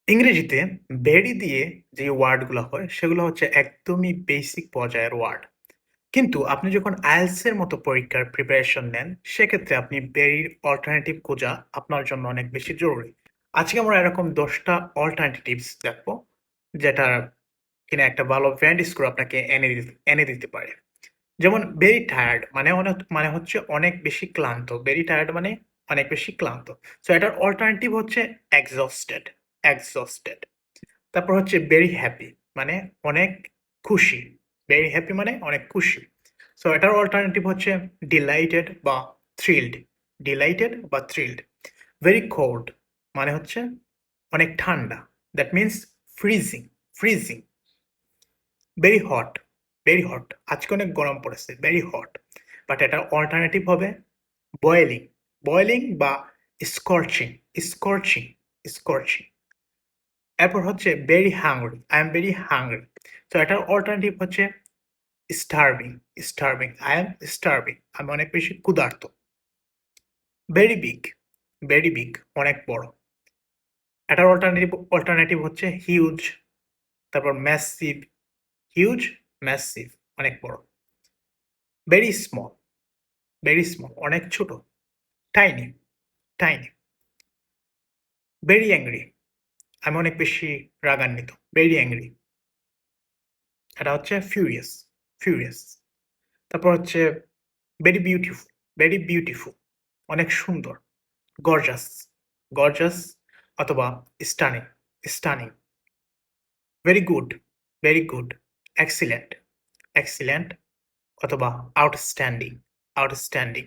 ইংরেজিতে ভেরি দিয়ে যে ওয়ার্ডগুলো হয় সেগুলো হচ্ছে একদমই বেসিক পর্যায়ের ওয়ার্ড। কিন্তু আপনি যখন IELTS এর মতো পরীক্ষার প্রিপারেশন নেন, সেক্ষেত্রে আপনি ভেরির অল্টারনেটিভ খোঁজা আপনার জন্য অনেক বেশি জরুরি। আজকে আমরা এরকম ১০ টা অল্টারনেটিভস দেখবো, যেটা কিনা একটা ভালো ব্যান্ড স্কোর আপনাকে এনে দিতে পারে। যেমন ভেরি টায়ার্ড মানে হচ্ছে অনেক বেশি ক্লান্ত। ভেরি টায়ার্ড মানে অনেক বেশি ক্লান্ত। সো এটার অল্টারনেটিভ হচ্ছে এক্সহস্টেড, এক্সহস্টেড। তারপর হচ্ছে ভেরি হ্যাপি মানে অনেক খুশি। ভেরি হ্যাপি মানে অনেক খুশি। সো এটার অল্টারনেটিভ হচ্ছে ডিলাইটেড বা থ্রিলড। ডিলাইটেড বা থ্রিলড। ভেরি কোল্ড মানে হচ্ছে অনেক ঠান্ডা। That means freezing, freezing. Very hot, very hot. আজকে অনেক গরম পড়েছে, ভেরি হট। বাট এটার অল্টারনেটিভ হবে বয়েলিং, বয়েলিং বা স্কর্চিং, স্কর্চিং, স্কর্চিং। এরপর হচ্ছে very hungry, I am very hungry. তো এটার অল্টারনেটিভ হচ্ছে starving, starving, I am starving, আমি অনেক বেশি ক্ষুধার্ত। ভেরি বিগ, ভেরি বিগ, অনেক বড়। এটার অল্টারনেটিভ হচ্ছে হিউজ, তারপর ম্যাসিভ, হিউজ, ম্যাসিভ, অনেক বড়। ভেরি স্মল, ভেরি স্মল, অনেক ছোট। Tiny, tiny. ভেরি অ্যাংরি, আমি অনেক বেশি রাগান্বিত। Very angry. এটা হচ্ছে ফিউরিয়াস, ফিউরিয়াস। তারপর হচ্ছে ভেরি বিউটিফুল, ভেরি বিউটিফুল, অনেক সুন্দর। গর্জাস, গর্জাস অথবা stunning, stunning. Very good, very good. Excellent, excellent অথবা আউটস্ট্যান্ডিং, আউটস্ট্যান্ডিং।